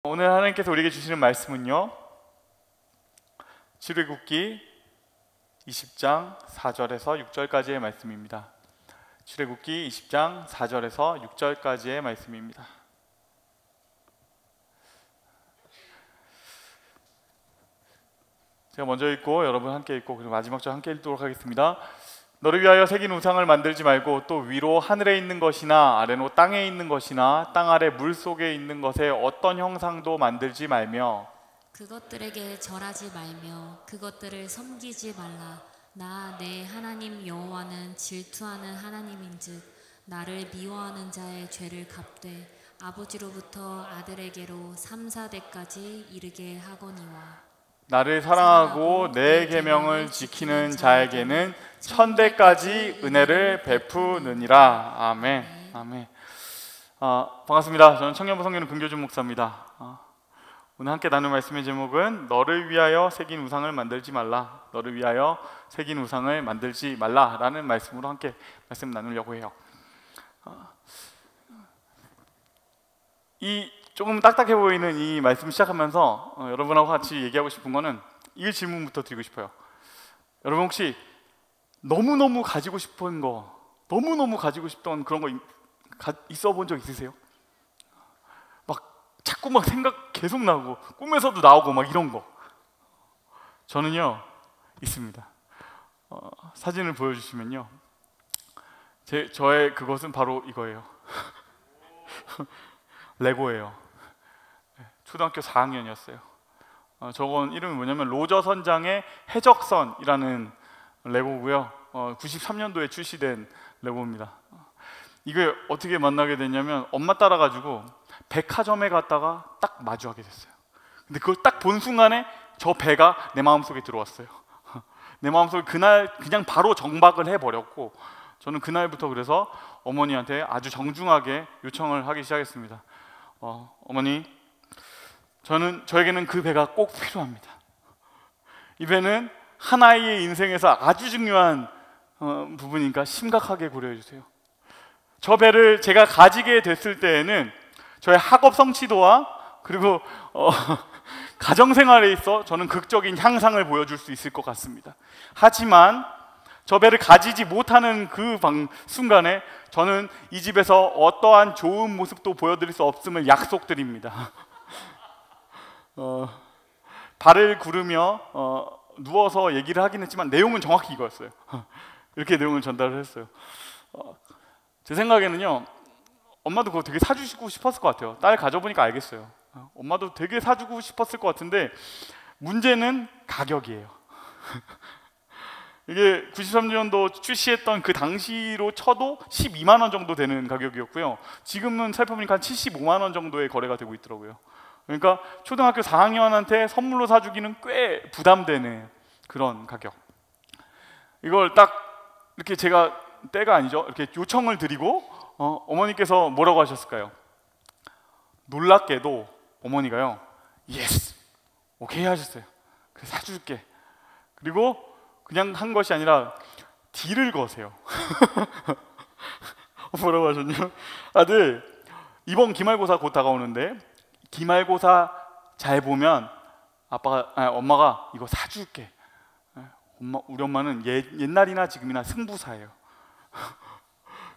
오늘 하나님께서 우리에게 주시는 말씀은요, 출애굽기 20장 4절에서 6절까지의 말씀입니다. 출애굽기 20장 4절에서 6절까지의 말씀입니다. 제가 먼저 읽고 여러분 함께 읽고 그리고 마지막 절 함께 읽도록 하겠습니다. 너를 위하여 새긴 우상을 만들지 말고 또 위로 하늘에 있는 것이나 아래로 땅에 있는 것이나 땅 아래 물 속에 있는 것에 어떤 형상도 만들지 말며 그것들에게 절하지 말며 그것들을 섬기지 말라. 나 내 하나님 여호와는 질투하는 하나님인즉 나를 미워하는 자의 죄를 갚되 아버지로부터 아들에게로 3, 4대까지 이르게 하거니와 나를 사랑하고 내 계명을 지키는 자에게는 1000대까지 은혜를 베푸느니라. 아멘. 아멘. 반갑습니다. 저는 청년부 성교는 금교준 목사입니다. 오늘 함께 나눌 말씀의 제목은 너를 위하여 새긴 우상을 만들지 말라. 너를 위하여 새긴 우상을 만들지 말라라는 말씀으로 함께 말씀 나누려고 해요. 이 조금 딱딱해 보이는 이 말씀 시작하면서 여러분하고 같이 얘기하고 싶은 거는 이 질문부터 드리고 싶어요. 여러분 혹시 너무너무 가지고 싶은 거, 너무너무 가지고 싶던 그런 거 있어 본 적 있으세요? 자꾸 막 생각 계속 나고 꿈에서도 나오고 막 이런 거. 저는요 있습니다. 사진을 보여주시면요, 저의 그것은 바로 이거예요. 레고예요. 초등학교 4학년이었어요. 저건 이름이 뭐냐면 로저 선장의 해적선이라는 레고고요. 93년도에 출시된 레고입니다. 이게 어떻게 만나게 됐냐면 엄마 따라가지고 백화점에 갔다가 딱 마주하게 됐어요. 근데 그걸 딱 본 순간에 저 배가 내 마음속에 들어왔어요. 내 마음속에 그날 그냥 바로 정박을 해버렸고, 저는 그날부터 그래서 어머니한테 아주 정중하게 요청을 하기 시작했습니다. 어머니, 저에게는 그 배가 꼭 필요합니다. 이 배는 한 아이의 인생에서 아주 중요한 부분이니까 심각하게 고려해 주세요. 저 배를 제가 가지게 됐을 때에는 저의 학업 성취도와 그리고 가정생활에 있어 저는 극적인 향상을 보여줄 수 있을 것 같습니다. 하지만 저 배를 가지지 못하는 그 순간에 저는 이 집에서 어떠한 좋은 모습도 보여드릴 수 없음을 약속드립니다. 발을 구르며 누워서 얘기를 하긴 했지만 내용은 정확히 이거였어요. 이렇게 내용을 전달을 했어요. 제 생각에는요, 엄마도 그거 되게 사주시고 싶었을 것 같아요. 딸 가져보니까 알겠어요. 엄마도 되게 사주고 싶었을 것 같은데 문제는 가격이에요. 이게 93년도 출시했던 그 당시로 쳐도 12만 원 정도 되는 가격이었고요. 지금은 살펴보니까 한 75만 원 정도의 거래가 되고 있더라고요. 그러니까 초등학교 4학년한테 선물로 사주기는 꽤 부담되는 그런 가격. 이걸 딱 이렇게 제가 때가 아니죠. 이렇게 요청을 드리고 어머니께서 뭐라고 하셨을까요? 놀랍게도 어머니가요, 예스, 오케이 하셨어요. 그래 사줄게. 그리고 그냥 한 것이 아니라 딜을 거세요. 뭐라고 하셨냐? 아들, 이번 기말고사 곧 다가오는데 기말고사 잘 보면 엄마가 이거 사줄게. 우리 엄마는 옛날이나 지금이나 승부사예요.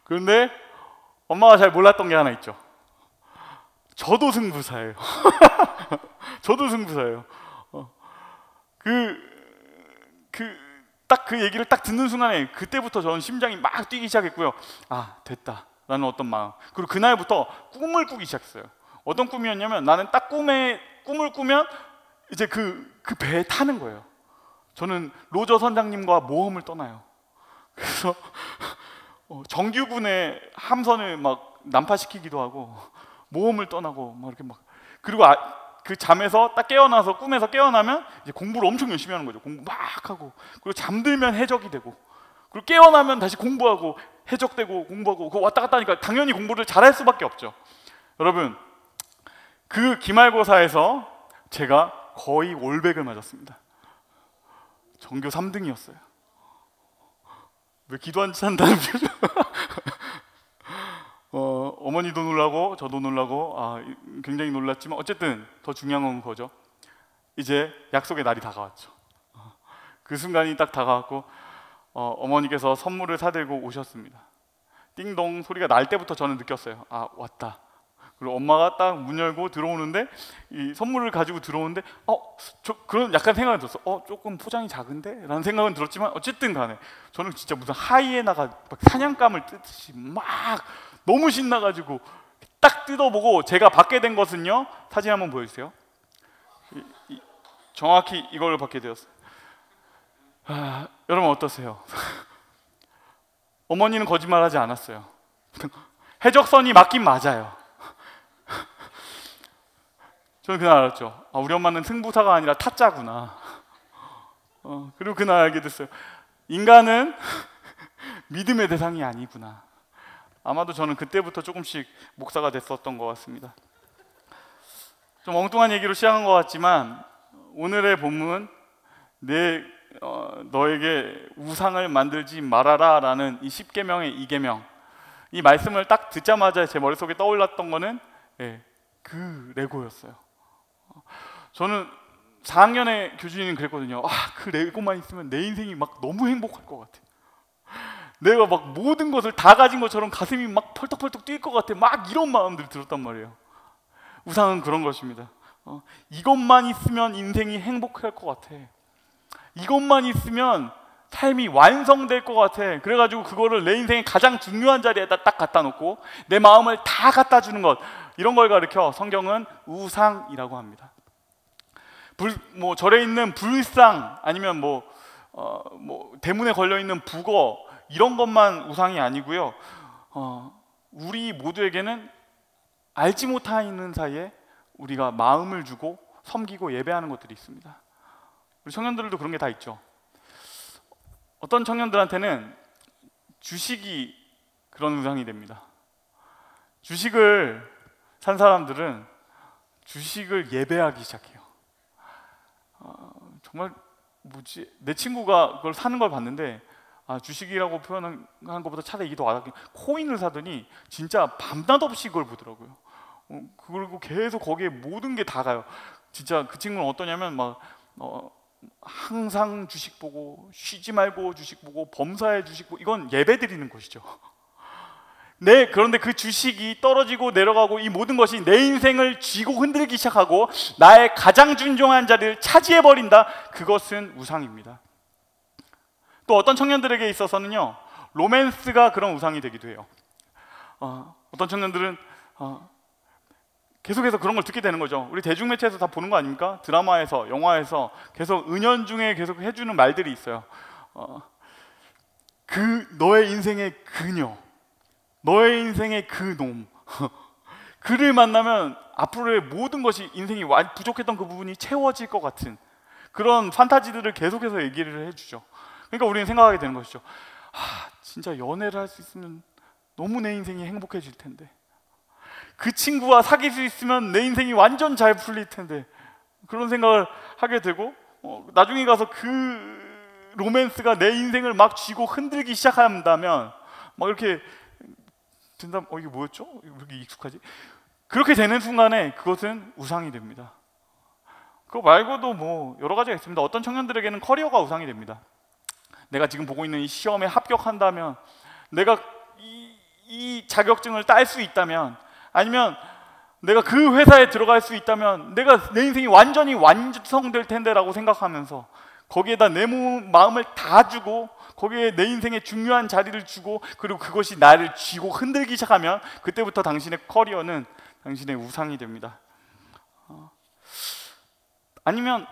그런데 엄마가 잘 몰랐던 게 하나 있죠. 저도 승부사예요. 저도 승부사예요. 딱 그 얘기를 딱 듣는 순간에 그때부터 저는 심장이 막 뛰기 시작했고요. 아, 됐다 라는 어떤 마음. 그리고 그날부터 꿈을 꾸기 시작했어요. 어떤 꿈이었냐면 나는 딱 꿈을 꾸면 이제 그 배에 타는 거예요. 저는 로저 선장님과 모험을 떠나요. 그래서 정규군의 함선을 막 난파시키기도 하고 모험을 떠나고 막 이렇게 막, 그리고 그 잠에서 딱 깨어나서 꿈에서 깨어나면 이제 공부를 엄청 열심히 하는 거죠. 공부 막 하고, 그리고 잠들면 해적이 되고, 그리고 깨어나면 다시 공부하고 해적되고 공부하고, 그거 왔다 갔다 하니까 당연히 공부를 잘할 수밖에 없죠. 여러분, 그 기말고사에서 제가 거의 올백을 맞았습니다. 전교 3등이었어요. 왜 기도 안 찬다는 표정? 어머니도 놀라고 저도 놀라고 굉장히 놀랐지만 어쨌든 더 중요한 건 그거죠. 이제 약속의 날이 다가왔죠. 그 순간이 딱 다가왔고 어머니께서 선물을 사들고 오셨습니다. 띵동 소리가 날 때부터 저는 느꼈어요. 아, 왔다. 그리고 엄마가 딱 문 열고 들어오는데 이 선물을 가지고 들어오는데 그런 약간 생각이 들었어. 조금 포장이 작은데? 라는 생각은 들었지만 어쨌든 간에 저는 진짜 무슨 하이에나가 막 사냥감을 뜯듯이 막 너무 신나가지고 딱 뜯어보고 제가 받게 된 것은요, 사진 한번 보여주세요. 정확히 이걸 받게 되었어요. 여러분 어떠세요? 어머니는 거짓말하지 않았어요. 해적선이 맞긴 맞아요. 저는 그날 알았죠. 우리 엄마는 승부사가 아니라 타짜구나. 그리고 그날 알게 됐어요. 인간은 믿음의 대상이 아니구나. 아마도 저는 그때부터 조금씩 목사가 됐었던 것 같습니다. 좀 엉뚱한 얘기로 시작한 것 같지만 오늘의 본문 너에게 우상을 만들지 말아라 라는 이 10계명의 2계명, 이 말씀을 딱 듣자마자 제 머릿속에 떠올랐던 거는 그 레고였어요. 저는 4학년의 교주님은 그랬거든요. 그 레고만 있으면 내 인생이 막 너무 행복할 것 같아. 내가 막 모든 것을 다 가진 것처럼 가슴이 막 펄떡펄떡 뛸 것 같아. 막 이런 마음들이 들었단 말이에요. 우상은 그런 것입니다. 이것만 있으면 인생이 행복할 것 같아. 이것만 있으면 삶이 완성될 것 같아. 그래가지고 그거를 내 인생의 가장 중요한 자리에다 딱 갖다 놓고 내 마음을 다 갖다 주는 것, 이런 걸 가리켜 성경은 우상이라고 합니다. 절에 있는 불상, 아니면 대문에 걸려 있는 북어, 이런 것만 우상이 아니고요. 우리 모두에게는 알지 못하는 사이에 우리가 마음을 주고 섬기고 예배하는 것들이 있습니다. 우리 청년들도 그런 게 다 있죠. 어떤 청년들한테는 주식이 그런 우상이 됩니다. 주식을 산 사람들은 주식을 예배하기 시작해요. 정말 내 친구가 그걸 사는 걸 봤는데 주식이라고 표현한 것보다 차라리 이게 더 와닿게, 코인을 사더니 진짜 밤낮 없이 그걸 보더라고요. 그리고 계속 거기에 모든 게 다 가요. 진짜 그 친구는 어떠냐면 항상 주식 보고, 쉬지 말고 주식 보고, 범사에 주식 보고, 이건 예배 드리는 것이죠. 그런데 그 주식이 떨어지고 내려가고 이 모든 것이 내 인생을 쥐고 흔들기 시작하고 나의 가장 존중한 자리를 차지해버린다. 그것은 우상입니다. 또 어떤 청년들에게 있어서는요, 로맨스가 그런 우상이 되기도 해요. 어떤 청년들은 계속해서 그런 걸 듣게 되는 거죠. 우리 대중매체에서 다 보는 거 아닙니까? 드라마에서, 영화에서 계속 은연중에 계속 해주는 말들이 있어요. 너의 인생의 그녀, 너의 인생의 그놈, 그를 만나면 앞으로의 모든 것이, 인생이 부족했던 그 부분이 채워질 것 같은 그런 판타지들을 계속해서 얘기를 해주죠. 그러니까 우리는 생각하게 되는 것이죠. 진짜 연애를 할 수 있으면 너무 내 인생이 행복해질 텐데, 그 친구와 사귈 수 있으면 내 인생이 완전 잘 풀릴 텐데, 그런 생각을 하게 되고 나중에 가서 그 로맨스가 내 인생을 막 쥐고 흔들기 시작한다면 막 이렇게 된다. 이게 뭐였죠? 왜 이렇게 익숙하지? 그렇게 되는 순간에 그것은 우상이 됩니다. 그거 말고도 여러 가지가 있습니다. 어떤 청년들에게는 커리어가 우상이 됩니다. 내가 지금 보고 있는 이 시험에 합격한다면, 내가 이 자격증을 딸 수 있다면, 아니면 내가 그 회사에 들어갈 수 있다면 내 인생이 완전히 완성될 텐데라고 생각하면서 거기에다 내 마음을 다 주고 거기에 내 인생의 중요한 자리를 주고, 그리고 그것이 나를 쥐고 흔들기 시작하면 그때부터 당신의 커리어는 당신의 우상이 됩니다. 아니면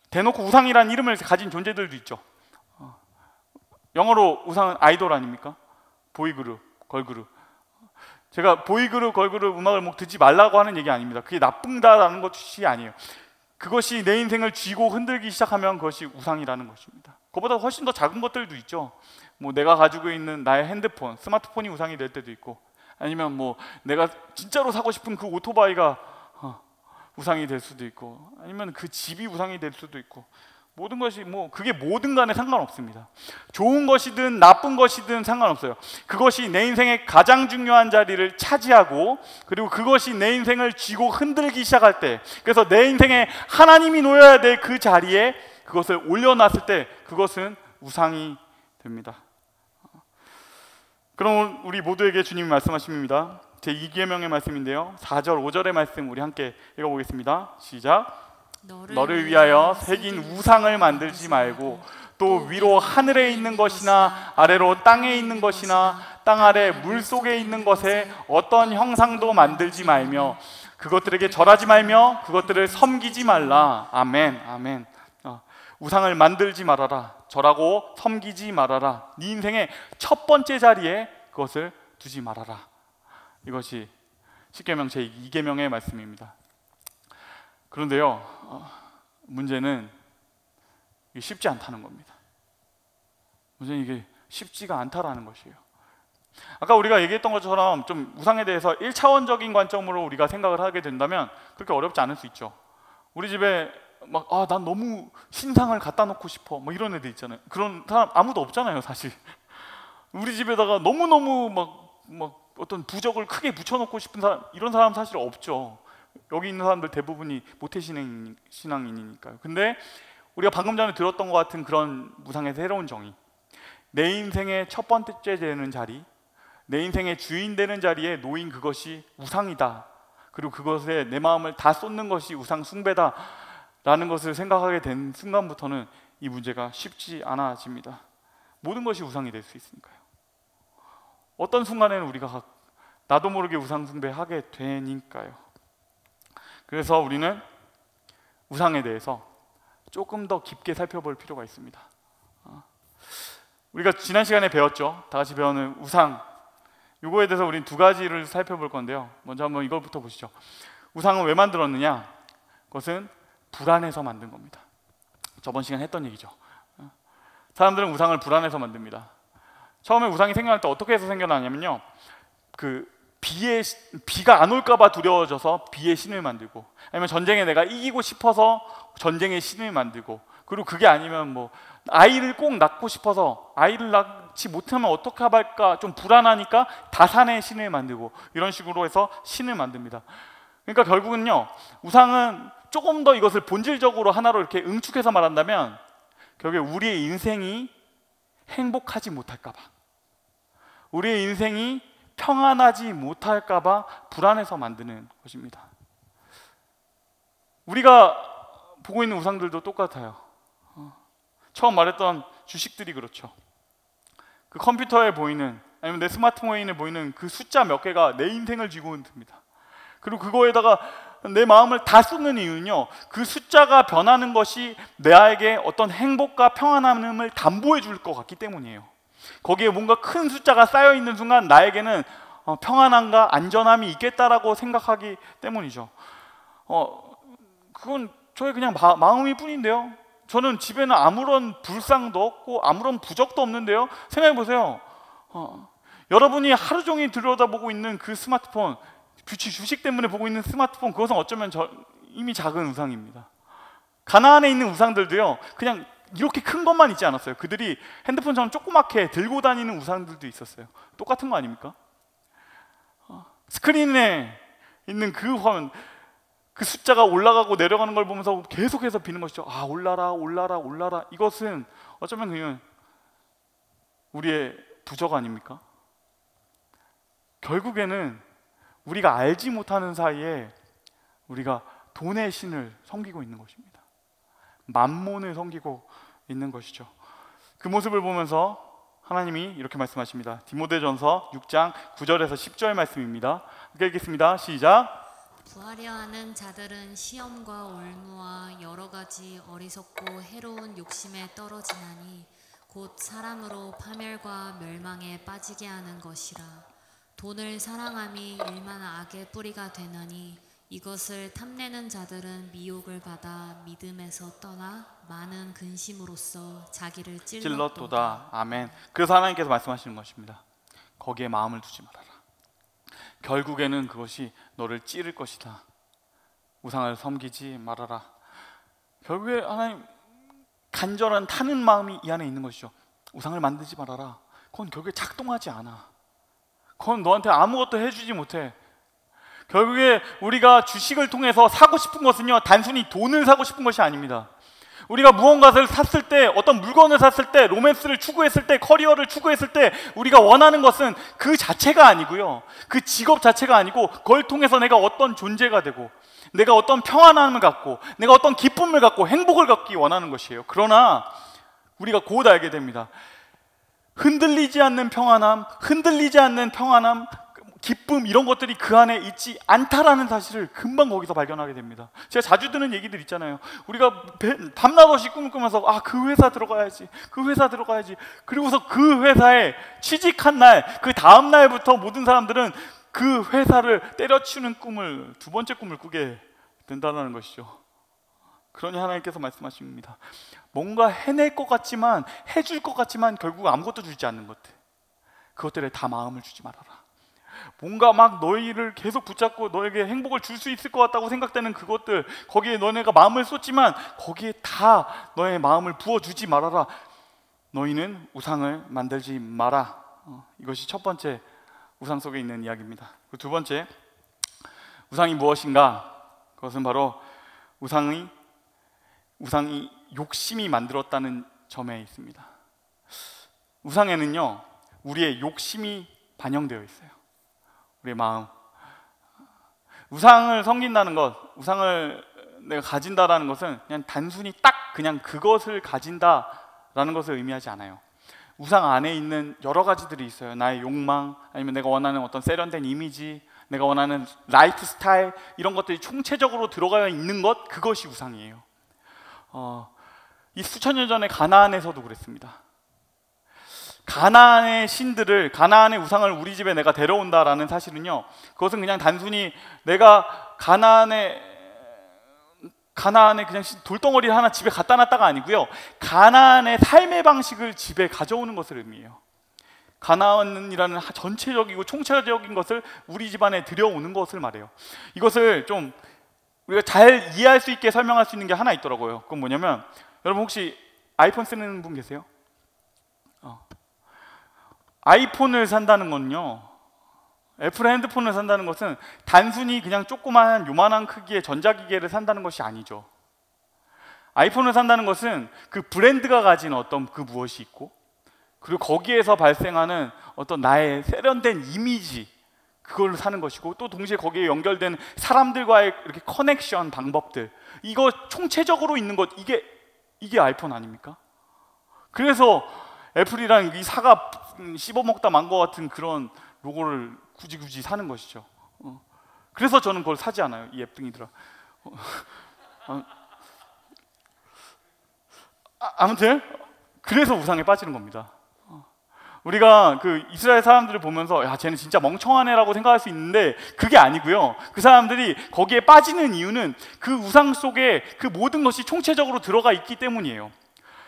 대놓고 우상이라는 이름을 가진 존재들도 있죠. 영어로 우상은 아이돌 아닙니까? 보이그룹, 걸그룹. 제가 보이그룹, 걸그룹 음악을 듣지 말라고 하는 얘기 아닙니다. 그게 나쁜다라는 것이 아니에요. 그것이 내 인생을 쥐고 흔들기 시작하면 그것이 우상이라는 것입니다. 그보다 훨씬 더 작은 것들도 있죠. 내가 가지고 있는 나의 핸드폰, 스마트폰이 우상이 될 때도 있고, 아니면 내가 진짜로 사고 싶은 그 오토바이가 우상이 될 수도 있고, 아니면 그 집이 우상이 될 수도 있고, 모든 것이 그게 뭐든 간에 상관없습니다. 좋은 것이든 나쁜 것이든 상관없어요. 그것이 내 인생의 가장 중요한 자리를 차지하고, 그리고 그것이 내 인생을 쥐고 흔들기 시작할 때, 그래서 내 인생에 하나님이 놓여야 될 그 자리에 그것을 올려놨을 때 그것은 우상이 됩니다. 그럼 우리 모두에게 주님이 말씀하십니다. 제 2계명의 말씀인데요, 4절 5절의 말씀 우리 함께 읽어보겠습니다. 시작. 너를 위하여 새긴 우상을 만들지 말고, 또 위로 하늘에 있는 것이나 아래로 땅에 있는 것이나 땅 아래 물 속에 있는 것에 어떤 형상도 만들지 말며 그것들에게 절하지 말며 그것들을 섬기지 말라. 아멘. 아멘. 우상을 만들지 말아라. 절하고 섬기지 말아라. 네 인생의 첫 번째 자리에 그것을 두지 말아라. 이것이 10계명 제2계명의 말씀입니다. 그런데요, 문제는 이게 쉽지 않다는 겁니다. 문제는 이게 쉽지가 않다라는 것이에요. 아까 우리가 얘기했던 것처럼 좀 우상에 대해서 1차원적인 관점으로 우리가 생각을 하게 된다면 그렇게 어렵지 않을 수 있죠. 우리 집에 난 너무 신상을 갖다 놓고 싶어 이런 애들 있잖아요. 그런 사람 아무도 없잖아요, 사실. 우리 집에다가 너무너무 어떤 부적을 크게 붙여놓고 싶은 사람, 이런 사람 사실 없죠. 여기 있는 사람들 대부분이 모태신앙인이니까요. 근데 우리가 방금 전에 들었던 것 같은 그런 우상의 새로운 정의, 내 인생의 첫 번째 되는 자리, 내 인생의 주인 되는 자리에 놓인 그것이 우상이다, 그리고 그것에 내 마음을 다 쏟는 것이 우상 숭배다 라는 것을 생각하게 된 순간부터는 이 문제가 쉽지 않아집니다. 모든 것이 우상이 될 수 있으니까요. 어떤 순간에는 우리가 나도 모르게 우상 숭배하게 되니까요. 그래서 우리는 우상에 대해서 조금 더 깊게 살펴볼 필요가 있습니다. 우리가 지난 시간에 배웠죠. 다 같이 배우는 우상, 이거에 대해서 우리는 두 가지를 살펴볼 건데요. 먼저 한번 이것부터 보시죠. 우상은 왜 만들었느냐? 그것은 불안해서 만든 겁니다. 저번 시간에 했던 얘기죠. 사람들은 우상을 불안해서 만듭니다. 처음에 우상이 생겨날 때 어떻게 해서 생겨나냐면요, 비가 안 올까봐 두려워져서 비의 신을 만들고, 아니면 전쟁에 내가 이기고 싶어서 전쟁의 신을 만들고, 그리고 그게 아니면 아이를 꼭 낳고 싶어서 아이를 낳지 못하면 어떡할까 좀 불안하니까 다산의 신을 만들고, 이런 식으로 해서 신을 만듭니다. 그러니까 결국은요, 우상은 조금 더 이것을 본질적으로 하나로 이렇게 응축해서 말한다면 결국에 우리의 인생이 행복하지 못할까봐, 우리의 인생이 평안하지 못할까봐 불안해서 만드는 것입니다. 우리가 보고 있는 우상들도 똑같아요. 처음 말했던 주식들이 그렇죠. 그 컴퓨터에 보이는, 아니면 내 스마트폰에 보이는 그 숫자 몇 개가 내 인생을 쥐고 있습니다. 그리고 그거에다가 내 마음을 다 쏟는 이유는요, 그 숫자가 변하는 것이 나에게 어떤 행복과 평안함을 담보해 줄 것 같기 때문이에요. 거기에 뭔가 큰 숫자가 쌓여 있는 순간 나에게는 평안함과 안전함이 있겠다라고 생각하기 때문이죠. 그건 저의 그냥 마음일 뿐인데요. 저는 집에는 아무런 불상도 없고 아무런 부적도 없는데요. 생각해 보세요. 여러분이 하루 종일 들여다보고 있는 그 스마트폰, 주식 때문에 보고 있는 스마트폰, 그것은 어쩌면 이미 작은 우상입니다. 가나안에 있는 우상들도요, 그냥 이렇게 큰 것만 있지 않았어요. 그들이 핸드폰처럼 조그맣게 들고 다니는 우상들도 있었어요. 똑같은 거 아닙니까? 스크린에 있는 그 화면, 그 숫자가 올라가고 내려가는 걸 보면서 계속해서 비는 것이죠. 올라라 올라라 올라라. 이것은 어쩌면 그냥 우리의 부적 아닙니까? 결국에는 우리가 알지 못하는 사이에 우리가 돈의 신을 섬기고 있는 것입니다. 만몬을 섬기고 있는 것이죠. 그 모습을 보면서 하나님이 이렇게 말씀하십니다. 디모데전서 6장 9절에서 10절 말씀입니다. 함께 읽겠습니다. 시작. 부하려 하는 자들은 시험과 올무와 여러 가지 어리석고 해로운 욕심에 떨어지나니 곧 사람으로 파멸과 멸망에 빠지게 하는 것이라. 돈을 사랑함이 일만 악의 뿌리가 되나니 이것을 탐내는 자들은 미혹을 받아 믿음에서 떠나 많은 근심으로써 자기를 찔렀도다. 아멘. 그래서 하나님께서 말씀하시는 것입니다. 거기에 마음을 두지 말아라. 결국에는 그것이 너를 찌를 것이다. 우상을 섬기지 말아라. 결국에 하나님, 간절한 타는 마음이 이 안에 있는 것이죠. 우상을 만들지 말아라. 그건 결국에 작동하지 않아. 그건 너한테 아무것도 해주지 못해. 결국에 우리가 주식을 통해서 사고 싶은 것은요, 단순히 돈을 사고 싶은 것이 아닙니다. 우리가 무언가를 샀을 때, 어떤 물건을 샀을 때, 로맨스를 추구했을 때, 커리어를 추구했을 때 우리가 원하는 것은 그 자체가 아니고요, 그 직업 자체가 아니고 그걸 통해서 내가 어떤 존재가 되고, 내가 어떤 평안함을 갖고, 내가 어떤 기쁨을 갖고 행복을 갖기 원하는 것이에요. 그러나 우리가 곧 알게 됩니다. 흔들리지 않는 평안함, 기쁨, 이런 것들이 그 안에 있지 않다라는 사실을 금방 거기서 발견하게 됩니다. 제가 자주 듣는 얘기들 있잖아요. 우리가 밤낮 없이 꿈을 꾸면서 그 회사 들어가야지, 그리고서 그 회사에 취직한 날, 그 다음 날부터 모든 사람들은 그 회사를 때려치우는 꿈을, 두 번째 꿈을 꾸게 된다는 것이죠. 그러니 하나님께서 말씀하십니다. 뭔가 해낼 것 같지만, 해줄 것 같지만 결국 아무것도 주지 않는 것들, 그것들에 다 마음을 주지 말아라. 뭔가 막 너희를 계속 붙잡고 너에게 행복을 줄 수 있을 것 같다고 생각되는 그것들, 거기에 너네가 마음을 쏟지만 거기에 다 너의 마음을 부어주지 말아라. 너희는 우상을 만들지 마라. 이것이 첫 번째 우상 속에 있는 이야기입니다. 두 번째, 우상이 무엇인가? 그것은 바로 우상이 욕심이 만들었다는 점에 있습니다. 우상에는요, 우리의 욕심이 반영되어 있어요. 우리의 마음. 우상을 섬긴다는 것, 우상을 내가 가진다라는 것은 그냥 단순히 딱 그냥 그것을 가진다라는 것을 의미하지 않아요. 우상 안에 있는 여러 가지들이 있어요. 나의 욕망, 아니면 내가 원하는 어떤 세련된 이미지, 내가 원하는 라이프 스타일, 이런 것들이 총체적으로 들어가 있는 것, 그것이 우상이에요. 이 수천 년 전에 가나안에서도 그랬습니다. 가나안의 신들을, 가나안의 우상을 우리 집에 내가 데려온다라는 사실은요, 그것은 그냥 단순히 내가 가나안에 그냥 돌덩어리를 하나 집에 갖다 놨다가 아니고요, 가나안의 삶의 방식을 집에 가져오는 것을 의미해요. 가나안이라는 전체적이고 총체적인 것을 우리 집안에 들여오는 것을 말해요. 이것을 좀 우리가 잘 이해할 수 있게 설명할 수 있는 게 하나 있더라고요. 그건 뭐냐면, 여러분 혹시 아이폰 쓰는 분 계세요? 아이폰을 산다는 건요, 애플 핸드폰을 산다는 것은 단순히 그냥 조그마한 요만한 크기의 전자기기를 산다는 것이 아니죠. 아이폰을 산다는 것은 그 브랜드가 가진 어떤 그 무엇이 있고, 그리고 거기에서 발생하는 어떤 나의 세련된 이미지, 그걸 사는 것이고, 또 동시에 거기에 연결된 사람들과의 이렇게 커넥션 방법들, 이거 총체적으로 있는 것, 이게 아이폰 아닙니까? 그래서 애플이랑 이 사과 씹어먹다 만 것 같은 그런 로고를 굳이 사는 것이죠. 그래서 저는 그걸 사지 않아요, 이 앱등이들아. 아무튼 그래서 우상에 빠지는 겁니다. 우리가 그 이스라엘 사람들을 보면서 야, 쟤는 진짜 멍청한 애라고 생각할 수 있는데 그게 아니고요, 그 사람들이 거기에 빠지는 이유는 그 우상 속에 그 모든 것이 총체적으로 들어가 있기 때문이에요.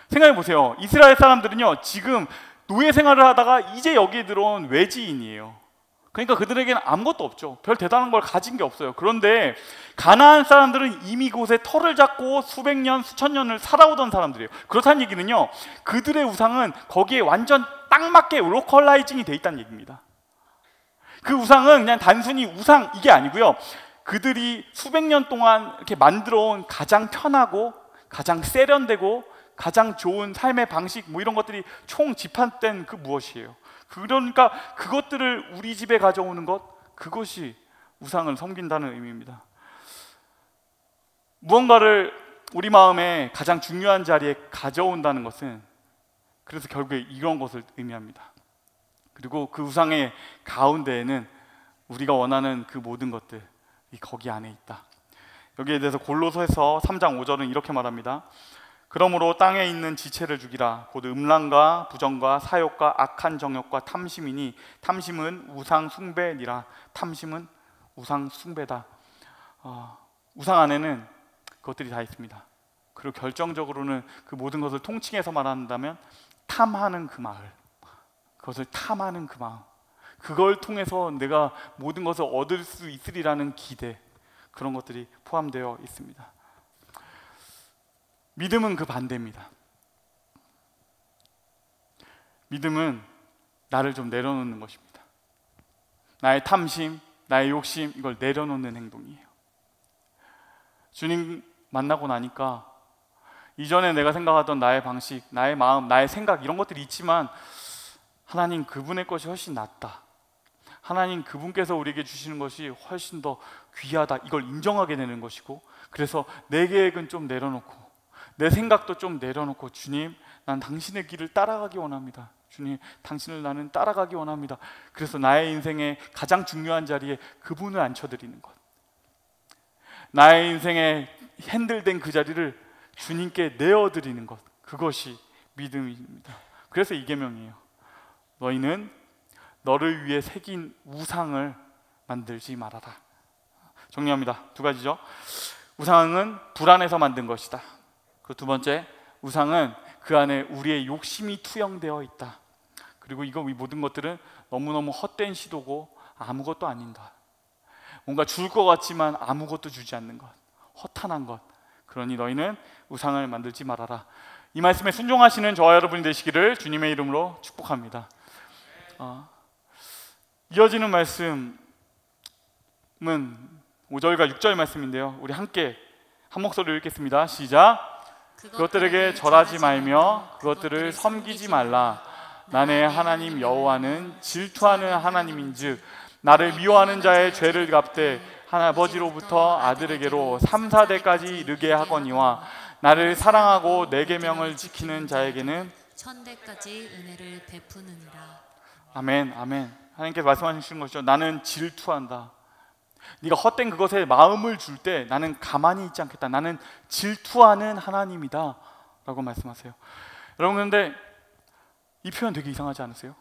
생각해 보세요. 이스라엘 사람들은요, 지금 노예 생활을 하다가 이제 여기에 들어온 외지인이에요. 그러니까 그들에게는 아무것도 없죠. 별 대단한 걸 가진 게 없어요. 그런데 가나안 사람들은 이미 그곳에 터를 잡고 수백 년, 수천 년을 살아오던 사람들이에요. 그렇다는 얘기는요, 그들의 우상은 거기에 완전 딱 맞게 로컬라이징이 돼 있다는 얘기입니다. 그 우상은 그냥 단순히 우상, 이게 아니고요, 그들이 수백 년 동안 이렇게 만들어온 가장 편하고 가장 세련되고 가장 좋은 삶의 방식, 뭐 이런 것들이 총 집합된 그 무엇이에요. 그러니까 그것들을 우리 집에 가져오는 것, 그것이 우상을 섬긴다는 의미입니다. 무언가를 우리 마음에 가장 중요한 자리에 가져온다는 것은 그래서 결국에 이런 것을 의미합니다. 그리고 그 우상의 가운데에는 우리가 원하는 그 모든 것들이 거기 안에 있다. 여기에 대해서 골로새서 3장 5절은 이렇게 말합니다. 그러므로 땅에 있는 지체를 죽이라. 곧 음란과 부정과 사욕과 악한 정욕과 탐심이니 탐심은 우상 숭배니라. 탐심은 우상 숭배다. 우상 안에는 그것들이 다 있습니다. 그리고 결정적으로는 그 모든 것을 통칭해서 말한다면 탐하는 그 마음, 그것을 탐하는 그 마음, 그걸 통해서 내가 모든 것을 얻을 수 있으리라는 기대, 그런 것들이 포함되어 있습니다. 믿음은 그 반대입니다. 믿음은 나를 좀 내려놓는 것입니다. 나의 탐심, 나의 욕심, 이걸 내려놓는 행동이에요. 주님 만나고 나니까 이전에 내가 생각하던 나의 방식, 나의 마음, 나의 생각 이런 것들이 있지만 하나님 그분의 것이 훨씬 낫다. 하나님 그분께서 우리에게 주시는 것이 훨씬 더 귀하다. 이걸 인정하게 되는 것이고, 그래서 내 계획은 좀 내려놓고 내 생각도 좀 내려놓고, 주님 난 당신의 길을 따라가기 원합니다. 주님 당신을 나는 따라가기 원합니다. 그래서 나의 인생의 가장 중요한 자리에 그분을 앉혀드리는 것, 나의 인생에 핸들된 그 자리를 주님께 내어드리는 것, 그것이 믿음입니다. 그래서 이 계명이에요. 너희는 너를 위해 새긴 우상을 만들지 말아라. 정리합니다. 두 가지죠. 우상은 불 안에서 만든 것이다. 그 두 번째, 우상은 그 안에 우리의 욕심이 투영되어 있다. 그리고 이 모든 것들은 너무너무 헛된 시도고 아무것도 아닌다. 뭔가 줄 것 같지만 아무것도 주지 않는 것, 허탄한 것. 그러니 너희는 우상을 만들지 말아라. 이 말씀에 순종하시는 저와 여러분이 되시기를 주님의 이름으로 축복합니다. 이어지는 말씀은 5절과 6절 말씀인데요, 우리 함께 한 목소리로 읽겠습니다. 시작. 그것들에게 절하지 말며 그것들을 섬기지 말라. 나의 하나님 여호와는 질투하는 하나님인즉 나를 미워하는 자의 죄를 갚되 아버지로부터 아들에게로 3, 4대까지 이르게 하거니와 나를 사랑하고 내 계명을 지키는 자에게는 천대까지 은혜를 베푸느니라. 아멘, 아멘. 하나님께서 말씀하시는 것이죠. 나는 질투한다. 네가 헛된 그것에 마음을 줄 때 나는 가만히 있지 않겠다. 나는 질투하는 하나님이다 라고 말씀하세요. 여러분, 그런데 이 표현 되게 이상하지 않으세요?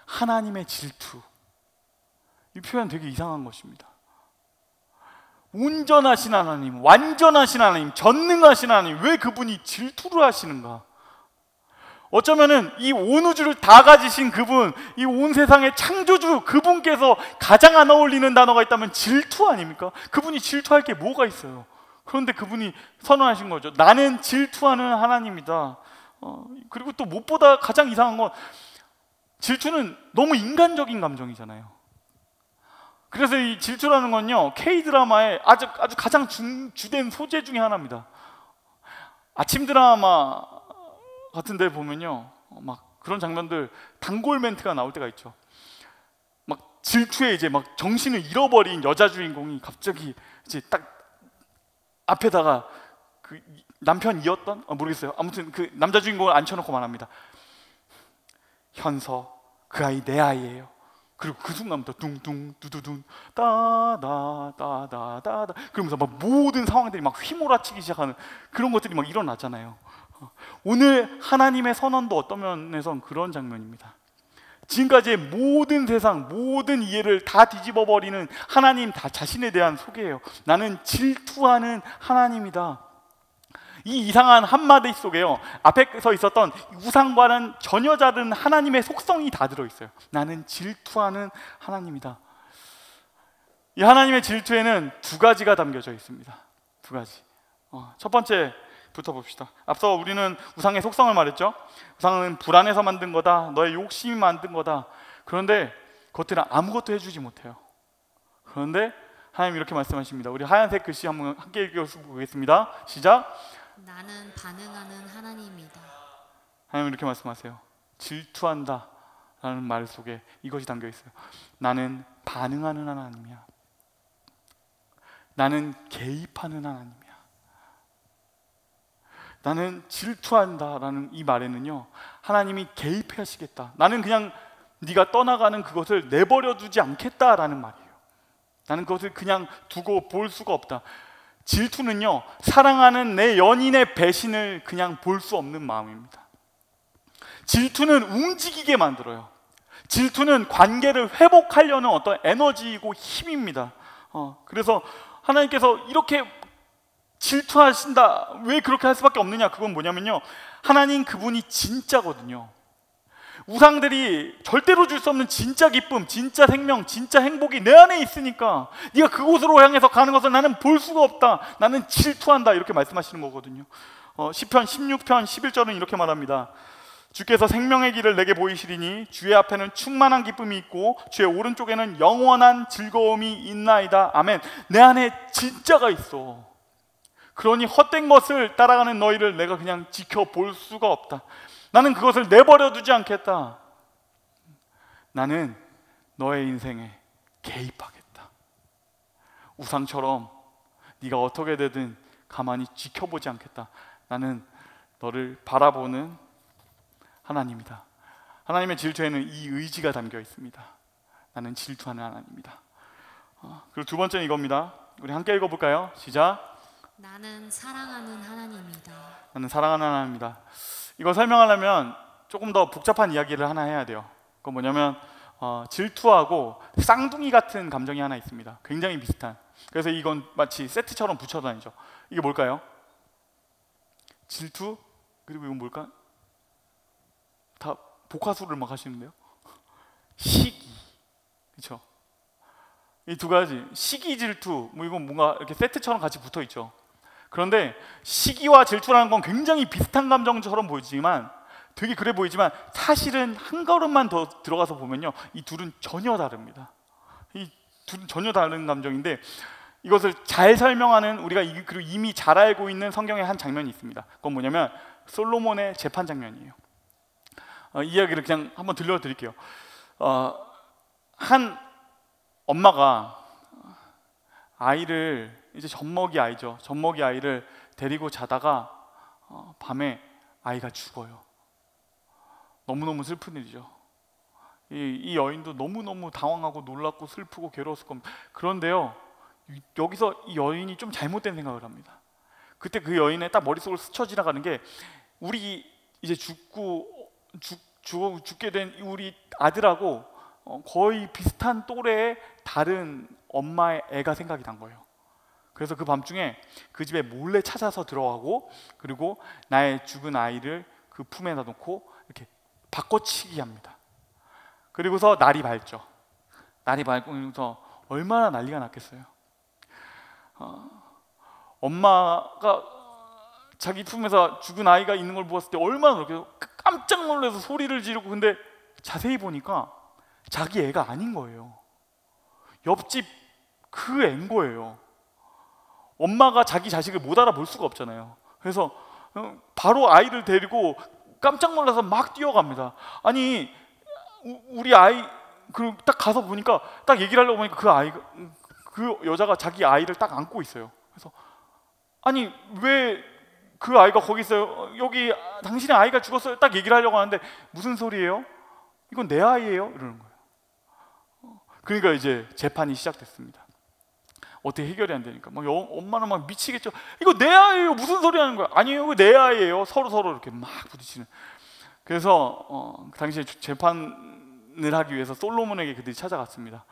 하나님의 질투, 이 표현 되게 이상한 것입니다. 온전하신 하나님, 완전하신 하나님, 전능하신 하나님, 왜 그분이 질투를 하시는가? 어쩌면은 이 온 우주를 다 가지신 그분, 이 온 세상의 창조주 그분께서 가장 안 어울리는 단어가 있다면 질투 아닙니까? 그분이 질투할 게 뭐가 있어요? 그런데 그분이 선언하신 거죠. 나는 질투하는 하나님이다. 그리고 또 무엇보다 가장 이상한 건, 질투는 너무 인간적인 감정이잖아요. 그래서 이 질투라는 건요, K-드라마의 아주 가장 주된 소재 중에 하나입니다. 아침 드라마 같은 데 보면요, 막 그런 장면들, 단골 멘트가 나올 때가 있죠. 막 질투에 이제 막 정신을 잃어버린 여자 주인공이 갑자기 이제 딱 앞에다가 그 남편이었던? 모르겠어요. 아무튼 그 남자 주인공을 앉혀놓고 말합니다. 현서, 그 아이 내 아이예요. 그리고 그 순간부터 둥둥 두두둥 따다다다다다 그러면서 막 모든 상황들이 막 휘몰아치기 시작하는 그런 것들이 막 일어나잖아요. 오늘 하나님의 선언도 어떤 면에선 그런 장면입니다. 지금까지의 모든 세상, 모든 이해를 다 뒤집어버리는 하나님 자신에 대한 소개예요. 나는 질투하는 하나님이다. 이 이상한 한마디 속에요, 앞에 서 있었던 우상과는 전혀 다른 하나님의 속성이 다 들어있어요. 나는 질투하는 하나님이다. 이 하나님의 질투에는 두 가지가 담겨져 있습니다. 두 가지. 첫 번째부터 봅시다. 앞서 우리는 우상의 속성을 말했죠. 우상은 불 안에서 만든 거다. 너의 욕심이 만든 거다. 그런데 그것들은 아무것도 해주지 못해요. 그런데 하나님 이렇게 말씀하십니다. 우리 하얀색 글씨 한번 함께 읽어보겠습니다. 시작. 나는 반응하는 하나님이다. 하나님 이렇게 말씀하세요. 질투한다 라는 말 속에 이것이 담겨 있어요. 나는 반응하는 하나님이야. 나는 개입하는 하나님이야. 나는 질투한다 라는 이 말에는요, 하나님이 개입하시겠다, 나는 그냥 네가 떠나가는 그것을 내버려 두지 않겠다라는 말이에요. 나는 그것을 그냥 두고 볼 수가 없다. 질투는요, 사랑하는 내 연인의 배신을 그냥 볼 수 없는 마음입니다. 질투는 움직이게 만들어요. 질투는 관계를 회복하려는 어떤 에너지이고 힘입니다. 그래서 하나님께서 이렇게 질투하신다, 왜 그렇게 할 수밖에 없느냐, 그건 뭐냐면요, 하나님 그분이 진짜거든요. 우상들이 절대로 줄 수 없는 진짜 기쁨, 진짜 생명, 진짜 행복이 내 안에 있으니까 네가 그곳으로 향해서 가는 것을 나는 볼 수가 없다. 나는 질투한다. 이렇게 말씀하시는 거거든요. 시편 16편 11절은 이렇게 말합니다. 주께서 생명의 길을 내게 보이시리니 주의 앞에는 충만한 기쁨이 있고 주의 오른쪽에는 영원한 즐거움이 있나이다. 아멘. 내 안에 진짜가 있어. 그러니 헛된 것을 따라가는 너희를 내가 그냥 지켜볼 수가 없다. 나는 그것을 내버려 두지 않겠다. 나는 너의 인생에 개입하겠다. 우상처럼 네가 어떻게 되든 가만히 지켜보지 않겠다. 나는 너를 바라보는 하나님이다. 하나님의 질투에는 이 의지가 담겨 있습니다. 나는 질투하는 하나님이다. 그리고 두 번째는 이겁니다. 우리 함께 읽어볼까요? 시작. 나는 사랑하는 하나님이다. 나는 사랑하는 하나님이다. 이거 설명하려면 조금 더 복잡한 이야기를 하나 해야 돼요. 그건 뭐냐면 질투하고 쌍둥이 같은 감정이 하나 있습니다. 굉장히 비슷한. 그래서 이건 마치 세트처럼 붙여 다니죠. 이게 뭘까요? 질투, 그리고 이건 뭘까? 다 복화술을 막 하시는데요. 시기, 그렇죠? 이 두 가지, 시기, 질투, 뭐 이건 뭔가 이렇게 세트처럼 같이 붙어 있죠. 그런데 시기와 질투라는 건 굉장히 비슷한 감정처럼 보이지만, 되게 그래 보이지만 사실은 한 걸음만 더 들어가서 보면요, 이 둘은 전혀 다릅니다. 이 둘은 전혀 다른 감정인데, 이것을 잘 설명하는, 우리가 그리고 이미 잘 알고 있는 성경의 한 장면이 있습니다. 그건 뭐냐면 솔로몬의 재판 장면이에요. 이 이야기를 그냥 한번 들려드릴게요. 한 엄마가 아이를, 이제 젖먹이 아이죠. 젖먹이 아이를 데리고 자다가 밤에 아이가 죽어요. 너무너무 슬픈 일이죠. 이 여인도 너무너무 당황하고 놀랍고 슬프고 괴로웠을 겁니다. 그런데요, 여기서 이 여인이 좀 잘못된 생각을 합니다. 그때 그 여인의 딱 머릿속을 스쳐 지나가는 게, 우리 이제 죽게 된 우리 아들하고 거의 비슷한 또래의 다른 엄마의 애가 생각이 난 거예요. 그래서 그 밤중에 그 집에 몰래 찾아서 들어가고, 그리고 나의 죽은 아이를 그 품에다 놓고 이렇게 바꿔치기 합니다. 그리고서 날이 밝죠. 날이 밝고서 얼마나 난리가 났겠어요. 엄마가 자기 품에서 죽은 아이가 있는 걸 보았을 때 얼마나 그렇게 깜짝 놀라서 소리를 지르고, 근데 자세히 보니까 자기 애가 아닌 거예요. 옆집 그 애인 거예요. 엄마가 자기 자식을 못 알아볼 수가 없잖아요. 그래서 바로 아이를 데리고 깜짝 놀라서 막 뛰어갑니다. 아니, 우리 아이, 그 딱 가서 보니까, 딱 얘기를 하려고 보니까 그 여자가 자기 아이를 딱 안고 있어요. 그래서 아니, 왜 그 아이가 거기 있어요? 여기 당신의 아이가 죽었어요. 딱 얘기를 하려고 하는데, 무슨 소리예요? 이건 내 아이예요? 이러는 거예요. 그러니까 이제 재판이 시작됐습니다. 어떻게 해결이 안 되니까 막 엄마는 막 미치겠죠. 이거 내 아이예요. 무슨 소리 하는 거야? 아니에요, 내 아이예요. 서로 이렇게 막 부딪히는. 그래서 그 당시에 재판을 하기 위해서 솔로몬에게 그들이 찾아갔습니다.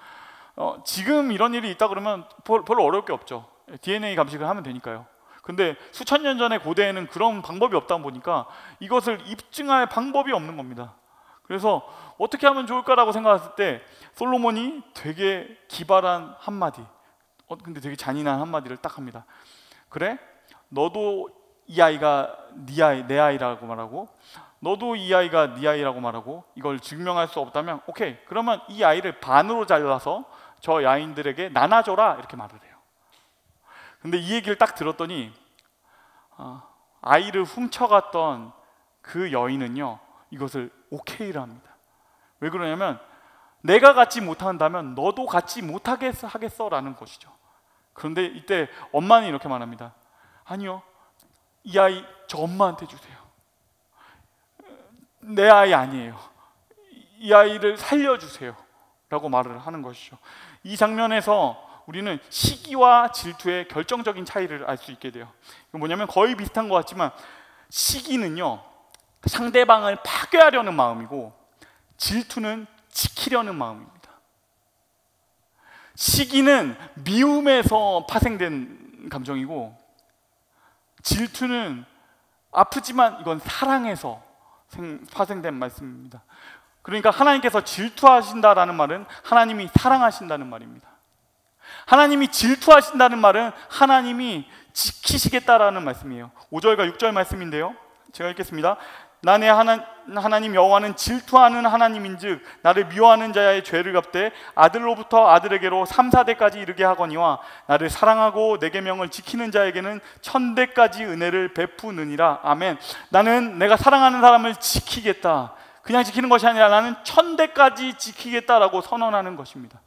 지금 이런 일이 있다 그러면 별로 어려울 게 없죠. DNA 감식을 하면 되니까요. 근데 수천 년 전에 고대에는 그런 방법이 없다 보니까 이것을 입증할 방법이 없는 겁니다. 그래서 어떻게 하면 좋을까라고 생각했을 때 솔로몬이 되게 기발한 한마디, 근데 되게 잔인한 한마디를 딱 합니다. 그래? 너도 이 아이가 내 아이라고 말하고, 너도 이 아이가 네 아이라고 말하고, 이걸 증명할 수 없다면 오케이, 그러면 이 아이를 반으로 잘라서 저 야인들에게 나눠줘라, 이렇게 말을 해요. 근데 이 얘기를 딱 들었더니 아이를 훔쳐갔던 그 여인은요, 이것을 오케이를 합니다. 왜 그러냐면, 내가 갖지 못한다면 너도 갖지 못하게 하겠어라는 것이죠. 그런데 이때 엄마는 이렇게 말합니다. 아니요, 이 아이 저 엄마한테 주세요. 내 아이 아니에요. 이 아이를 살려주세요 라고 말을 하는 것이죠. 이 장면에서 우리는 시기와 질투의 결정적인 차이를 알 수 있게 돼요. 뭐냐면 거의 비슷한 것 같지만, 시기는요 상대방을 파괴하려는 마음이고, 질투는 지키려는 마음입니다. 시기는 미움에서 파생된 감정이고, 질투는 아프지만 이건 사랑에서 파생된 말씀입니다. 그러니까 하나님께서 질투하신다라는 말은 하나님이 사랑하신다는 말입니다. 하나님이 질투하신다는 말은 하나님이 지키시겠다라는 말씀이에요. 5절과 6절 말씀인데요, 제가 읽겠습니다. 나의 하나님 여호와는 질투하는 하나님인즉 나를 미워하는 자의 죄를 갚되 아들로부터 아들에게로 3, 4대까지 이르게 하거니와 나를 사랑하고 내 계명을 지키는 자에게는 1000대까지 은혜를 베푸느니라. 아멘. 나는 내가 사랑하는 사람을 지키겠다. 그냥 지키는 것이 아니라 나는 1000대까지 지키겠다라고 선언하는 것입니다.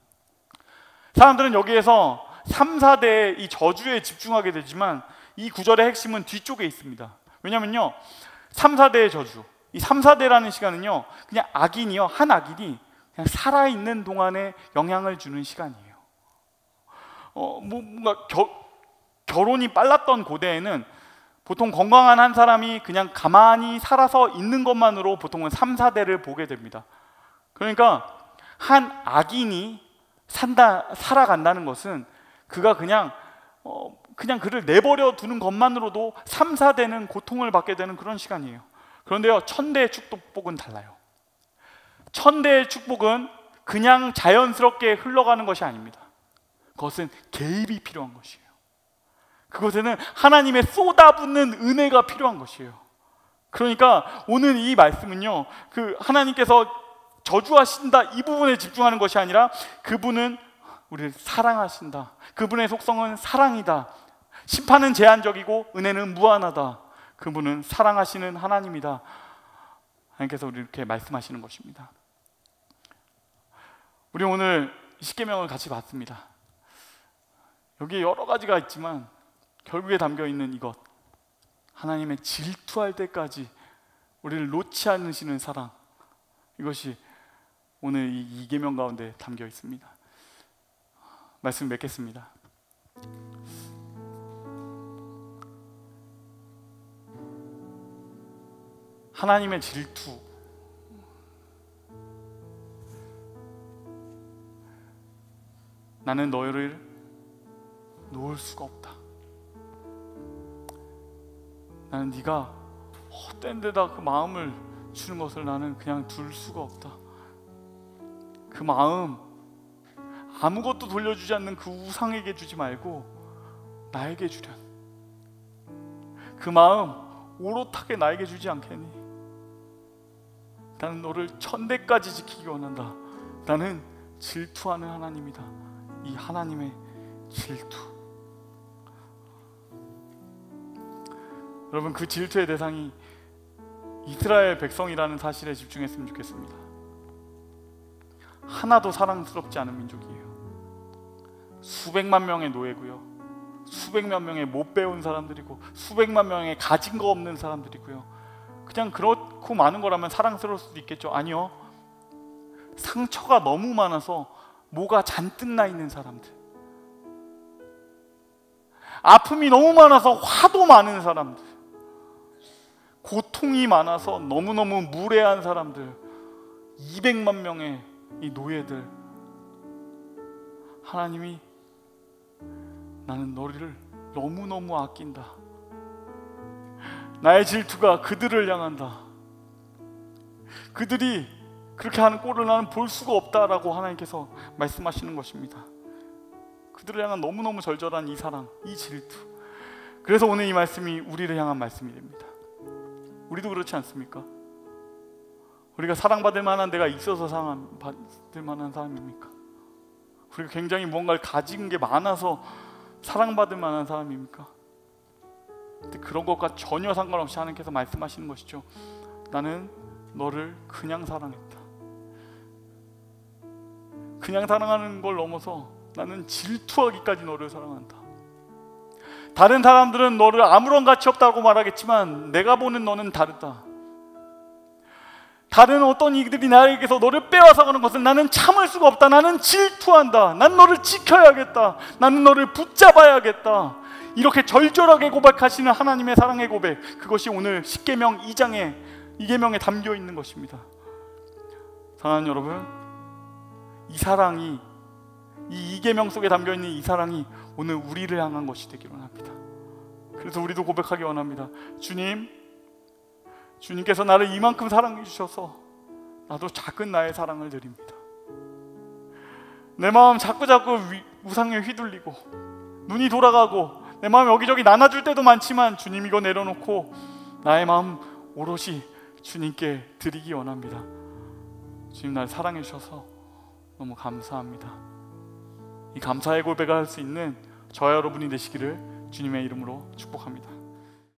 사람들은 여기에서 3, 4대의 이 저주에 집중하게 되지만 이 구절의 핵심은 뒤쪽에 있습니다. 왜냐면요, 3, 4대의 저주, 이 3, 4대라는 시간은요, 그냥 악인이요, 한 악인이 그냥 살아있는 동안에 영향을 주는 시간이에요. 뭔가 결혼이 빨랐던 고대에는 보통 건강한 한 사람이 그냥 가만히 살아서 있는 것만으로 보통은 3, 4대를 보게 됩니다. 그러니까 한 악인이 살아간다는 것은 그가 그냥 그를 내버려 두는 것만으로도 3, 4대는 고통을 받게 되는 그런 시간이에요. 그런데요, 1000대의 축복은 달라요. 1000대의 축복은 그냥 자연스럽게 흘러가는 것이 아닙니다. 그것은 개입이 필요한 것이에요. 그것에는 하나님의 쏟아붓는 은혜가 필요한 것이에요. 그러니까 오늘 이 말씀은요, 하나님께서 저주하신다 이 부분에 집중하는 것이 아니라 그분은 우리를 사랑하신다. 그분의 속성은 사랑이다. 심판은 제한적이고 은혜는 무한하다. 그분은 사랑하시는 하나님이다. 하나님께서 우리 이렇게 말씀하시는 것입니다. 우리 오늘 십계명을 같이 봤습니다. 여기에 여러 가지가 있지만 결국에 담겨있는 이것, 하나님의 질투할 때까지 우리를 놓지 않으시는 사랑, 이것이 오늘 이 2계명 가운데 담겨 있습니다. 말씀 맺겠습니다. 하나님의 질투, 나는 너희를 놓을 수가 없다. 나는 네가 헛된 데다 그 마음을 주는 것을 나는 그냥 둘 수가 없다. 그 마음 아무것도 돌려주지 않는 그 우상에게 주지 말고 나에게 주련. 그 마음 오롯하게 나에게 주지 않겠니? 나는 너를 1000대까지 지키기 원한다. 나는 질투하는 하나님이다. 이 하나님의 질투. 여러분, 그 질투의 대상이 이스라엘 백성이라는 사실에 집중했으면 좋겠습니다. 하나도 사랑스럽지 않은 민족이에요. 수백만 명의 노예고요, 수백만 명의 못 배운 사람들이고, 수백만 명의 가진 거 없는 사람들이고요. 그냥 그렇고 많은 거라면 사랑스러울 수도 있겠죠. 아니요, 상처가 너무 많아서 모가 잔뜩 나 있는 사람들, 아픔이 너무 많아서 화도 많은 사람들, 고통이 많아서 너무너무 무례한 사람들, 200만 명의 이 노예들. 하나님이 나는 너를 너무너무 아낀다. 나의 질투가 그들을 향한다. 그들이 그렇게 하는 꼴을 나는 볼 수가 없다라고 하나님께서 말씀하시는 것입니다. 그들을 향한 너무너무 절절한 이 사랑, 이 질투. 그래서 오늘 이 말씀이 우리를 향한 말씀이 됩니다. 우리도 그렇지 않습니까? 우리가 사랑받을 만한 데가 있어서 사랑받을 만한 사람입니까? 우리가 굉장히 무언가를 가진 게 많아서 사랑받을 만한 사람입니까? 근데 그런 것과 전혀 상관없이 하나님께서 말씀하시는 것이죠. 나는 너를 그냥 사랑했다. 그냥 사랑하는 걸 넘어서 나는 질투하기까지 너를 사랑한다. 다른 사람들은 너를 아무런 가치 없다고 말하겠지만 내가 보는 너는 다르다. 다른 어떤 이들이 나에게서 너를 빼앗아 가는 것을 나는 참을 수가 없다. 나는 질투한다. 난 너를 지켜야겠다. 나는 너를 붙잡아야겠다. 이렇게 절절하게 고백하시는 하나님의 사랑의 고백, 그것이 오늘 십계명 2계명에 담겨 있는 것입니다. 사랑하는 여러분, 이 사랑이, 이 2계명 속에 담겨 있는 이 사랑이 오늘 우리를 향한 것이 되기를 원합니다. 그래서 우리도 고백하기 원합니다. 주님께서 나를 이만큼 사랑해 주셔서 나도 작은 나의 사랑을 드립니다. 내 마음 자꾸 우상에 휘둘리고 눈이 돌아가고 내 마음 여기저기 나눠줄 때도 많지만 주님, 이거 내려놓고 나의 마음 오롯이 주님께 드리기 원합니다. 주님 날 사랑해 주셔서 너무 감사합니다. 이 감사의 고백을 할 수 있는 저와 여러분이 되시기를 주님의 이름으로 축복합니다.